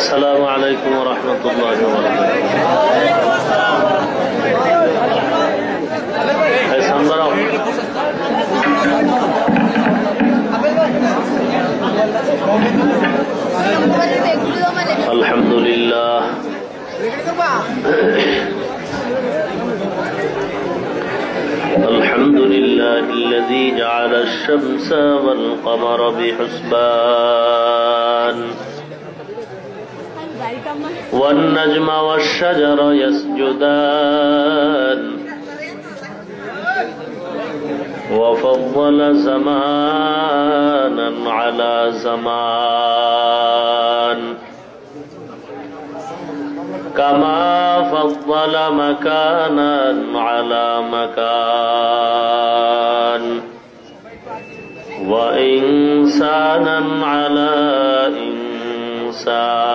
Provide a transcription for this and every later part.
السلام عليكم ورحمة الله وبركاته. الحمد لله الحمد لله الذي جعل الشمس والقمر بحسبان والنجم والشجر يسجدان وفضل زمانا على زمان كما فضل مكانا على مكان وإنسانا على إنسان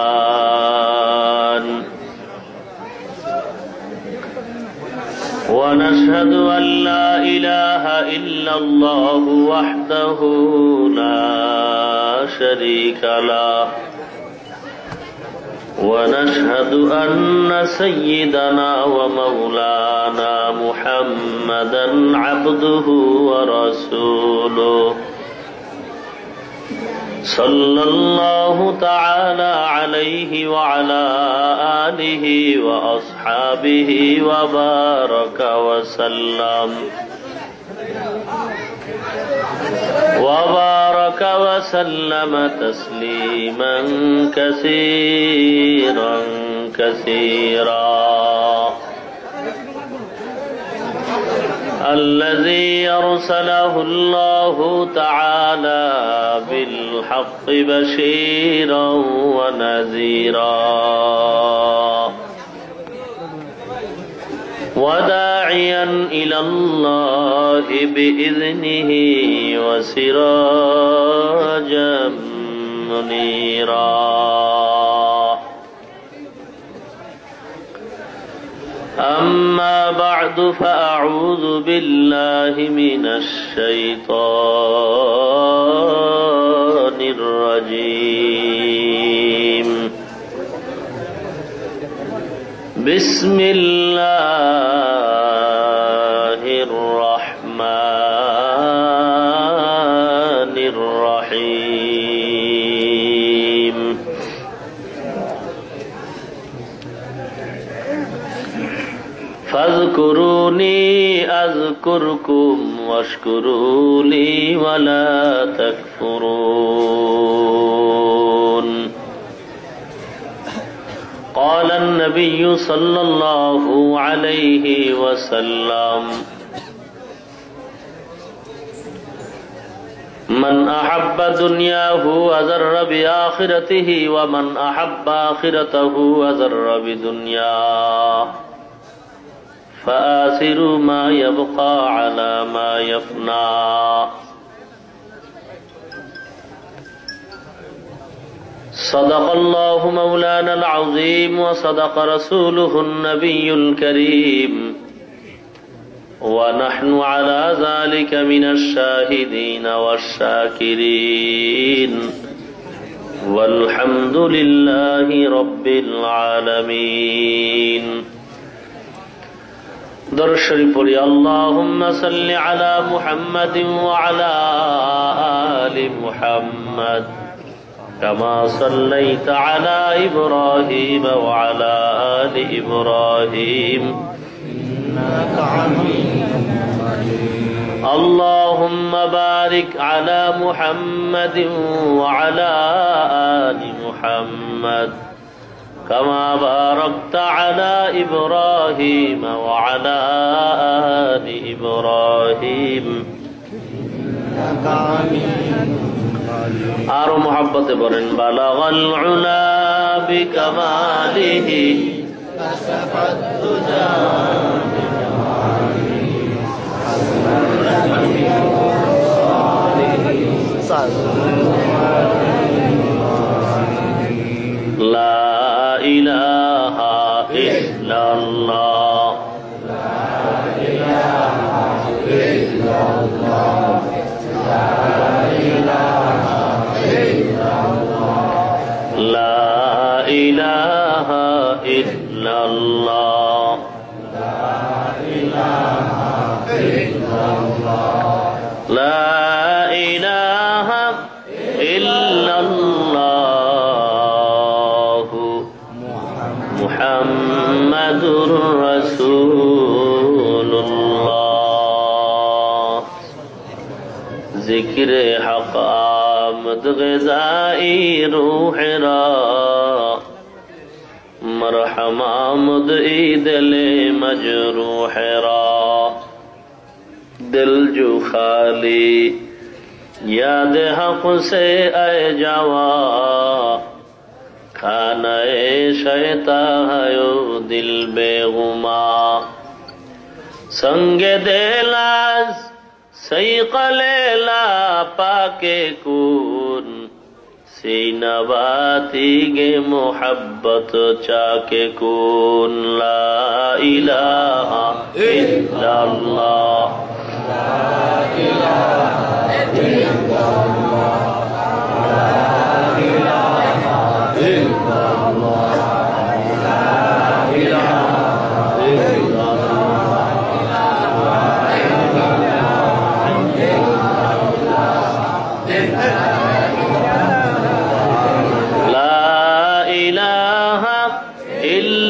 ونشهد أن لا إله إلا الله وحده لا شريك له ونشهد أن سيدنا ومولانا محمدا عبده ورسوله صلى الله تعالى عليه وعلى آله وأصحابه وبارك وسلم تسليما كثيرا الذي أرسله الله تعالى بالحق بشيرا ونذيرا وداعيا إلى الله بإذنه وسراجا منيرا أما بعد فأعوذ بالله من الشيطان الرجيم بسم الله الرحمن الرحيم فاذكروني أذكركم واشكروا لي ولا تكفرون قال النبي صلى الله عليه وسلم من أحب دنياه وذر بآخرته ومن أحب آخرته وذر بدنياه فآثر ما يبقى على ما يفنى صدق الله مولانا العظيم وصدق رسوله النبي الكريم ونحن على ذلك من الشاهدين والشاكرين والحمد لله رب العالمين درود شریف پڑھی اللهم صل على محمد وعلى آل محمد كما صليت على إبراهيم وعلى آل إبراهيم إنك حميد مجيد اللهم بارك على محمد وعلى آل محمد كما باركت على إبراهيم وعلى آل إبراهيم إنك حميد آر محبت برن بلغ العلا بكماله كشف الدجى بجماله لا إله إلا الله لا إله إلا الله لا إله إلا الله لا إلا الله لا إله إلا الله محمد رسول الله ذکر حق آمد غذائی روح را مرحم آمد دل مجروح را دل جو خالی یاد حق سے اے جوا کھانا شیطان ہے دل بے غما سنگ دلاز سیق لیلا پاکے کون سینواتی گے محبت چاکے کون لا الہ الا اللہ لا الہ الا اللہ لا الہ الا اللہ لا الہ الا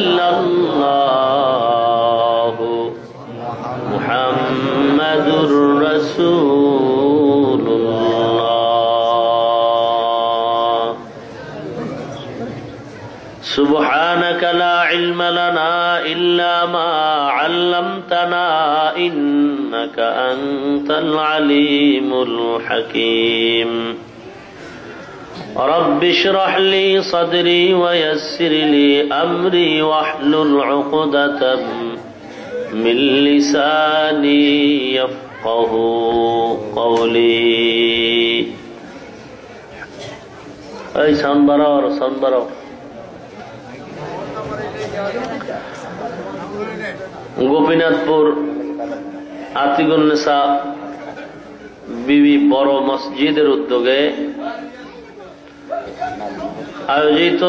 سبحانك لا علم لنا إلا ما علمتنا إنك أنت العليم الحكيم رب اشرح لي صدري ويسر لي أمري واحلل عقدة من لساني يفقه قولي أي سنبرو গোপীনাথপুর আতিকুন্নেসা বিবি বড় মসজিদের উদ্যোগে আয়োজিত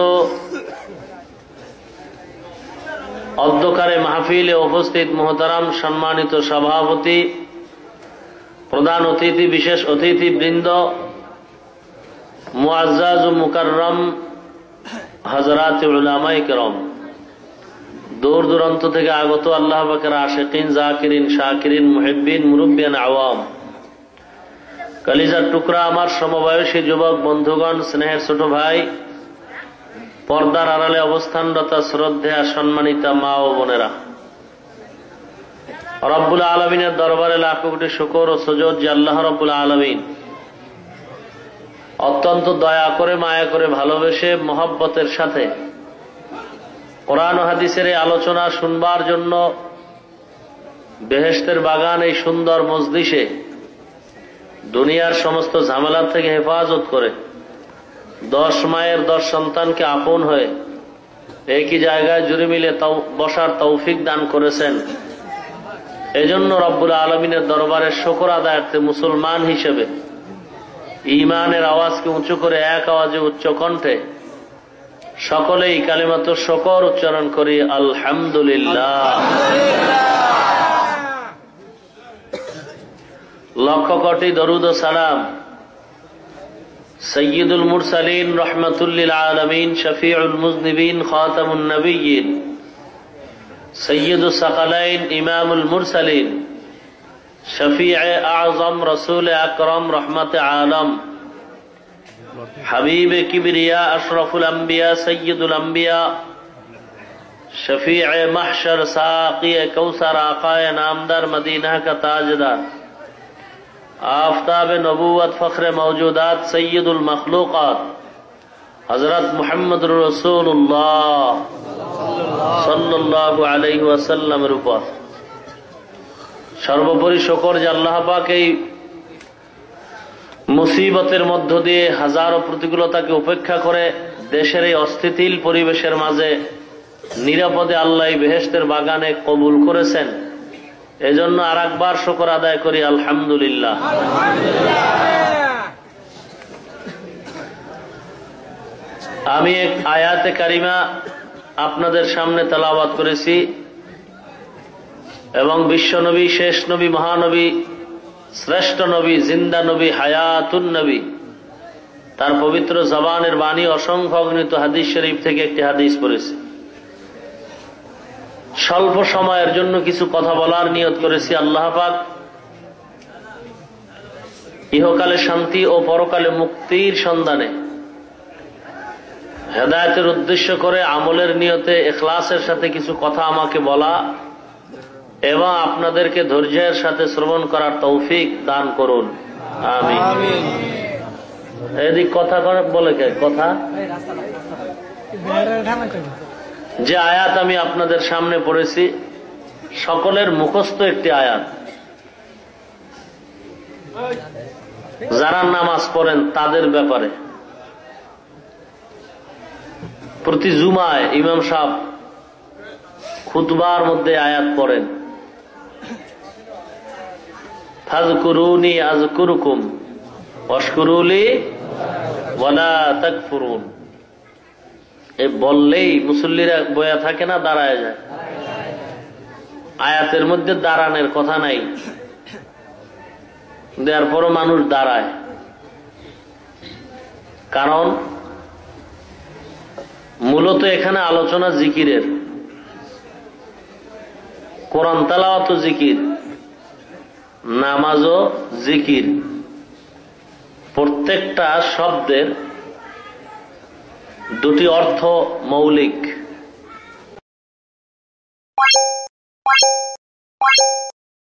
অধ্যকারে মাহফিলে উপস্থিত মুহতারাম সম্মানিত সভাপতি, প্রধান অতিথি, বিশেষ অতিথি বৃন্দ, মুআজ্জাজ ও মুকাররম হযরত উলামায়ে কেরাম, দূর দূরান্ত থেকে আগত আল্লাহ পাকের আশিকিন, জাকিরিন, শাকিরিন, মুহিব্বিন, মুরব্বিয়ান, আওয়াম, কলিজার টুকরা আমার সমবয়সী যুবক বন্ধুগণ, স্নেহের ছোট ভাই, পর্দার আড়ালে অবস্থানরত শ্রদ্ধেয়া সম্মানিতা মা ও বোনেরা, রব্বুল আলামিনের দরবারে লাখ কোটি শুকর ও সুজুদ যে আল্লাহ রব্বুল আলামিন অত্যন্ত দয়া করে, মায়া করে, ভালোবেসে, মহব্বতের সাথে কোরআন ও হাদিসের এই আলোচনা শুনবার জন্য বেহেশতের বাগান এই সুন্দর মজলিসে দুনিয়ার সমস্ত ঝামেলা থেকে হেফাজত করে 10 মায়ের 10 সন্তানকে আপন হয়ে একই জায়গায় জুড়ে মিলে বসার তৌফিক দান করেছেন। এজন্য রব্বুল আলামিনের দরবারে শুকর আদায়ার্থে মুসলমান হিসেবে ঈমানের আওয়াজকে উঁচু করে এক আওয়াজে উচ্চ কণ্ঠে সকলেই কালিমাত শুকর উচ্চারণ করি, আলহামদুলিল্লাহ। লক্ষ কোটি দরুদ ও সালাম সৈয়দুল মুরসালিন, রহমাতুল লিল আলামিন, শফিউল মুজনিবিন, খাতামুন নবিয়্যিন, সৈয়দুস সাকালাইন, ইমামুল মুরসালিন, শফিয়ে আযম, রাসূল আকরাম, রহমতে আলম, حبیب کبریا، اشرف الانبیاء، سید الانبیاء، شفیع محشر، ساقی کوثر، آقائے نامدار، مدینہ کا تاجدار، آفتاب نبوت، فخر موجودات، سید المخلوقات، حضرت محمد رسول اللہ صلی اللہ علیہ وسلم উপর সর্বোপরি শুকর যে আল্লাহ পাক এই মুসিবতের মধ্য দিয়ে হাজারো প্রতিকূলতাকে উপেক্ষা করে দেশের এই অস্থিতিশীল পরিবেশের মাঝে নিরাপদে আল্লাহ বেহেশতের বাগানে কবুল করেছেন। এজন্য আরেকবার শুকর আদায় করি, আলহামদুলিল্লাহ। আমি এক আয়াতে কারিমা আপনাদের সামনে তেলাওয়াত করেছি এবং বিশ্বনবী, শেষ নবী, মহানবী, শ্রেষ্ঠ নবী, জিন্দা নবী, হায়াতুন নবী, তার পবিত্র জবানের বাণী অসংখ্য অগণিত হাদিস শরীফ থেকে একটি হাদিস পড়েছি। স্বল্প সময়ের জন্য কিছু কথা বলার নিয়ত করেছি। আল্লাহ পাক ইহকালে শান্তি ও পরকালে মুক্তির সন্ধানে হেদায়েতের উদ্দেশ্য করে আমলের নিয়তে ইখলাসের সাথে কিছু কথা আমাকে বলা এবং আপনাদেরকে ধৈর্যের সাথে শ্রবণ করার তৌফিক দান করুন, আমিন। এদিক কথা বলে কে কথা? যে আয়াত আমি আপনাদের সামনে পড়েছি সকলের মুখস্থ একটি আয়াত। যারা নামাজ পড়েন তাদের ব্যাপারে প্রতি জুমায় ইমাম সাহেব খুতবার মধ্যে আয়াত পড়েন, ফাযকুরুনি আযকুরুকুম ওয়াশকুরুলি ওয়ালা তাকফুরুন। এই বললেই মুসল্লিরা বয়া থাকে না, দাঁড়ায় যায়। আয়াতের মধ্যে দাঁড়ানোর কথা নাই, দেওয়ার পরও মানুষ দাঁড়ায়। কারণ মূলত এখানে আলোচনা জিকিরের, কোরআন তেলাওয়াত জিকির, নামাজও জিকির। প্রত্যেকটা শব্দের দুটি অর্থ মৌলিক।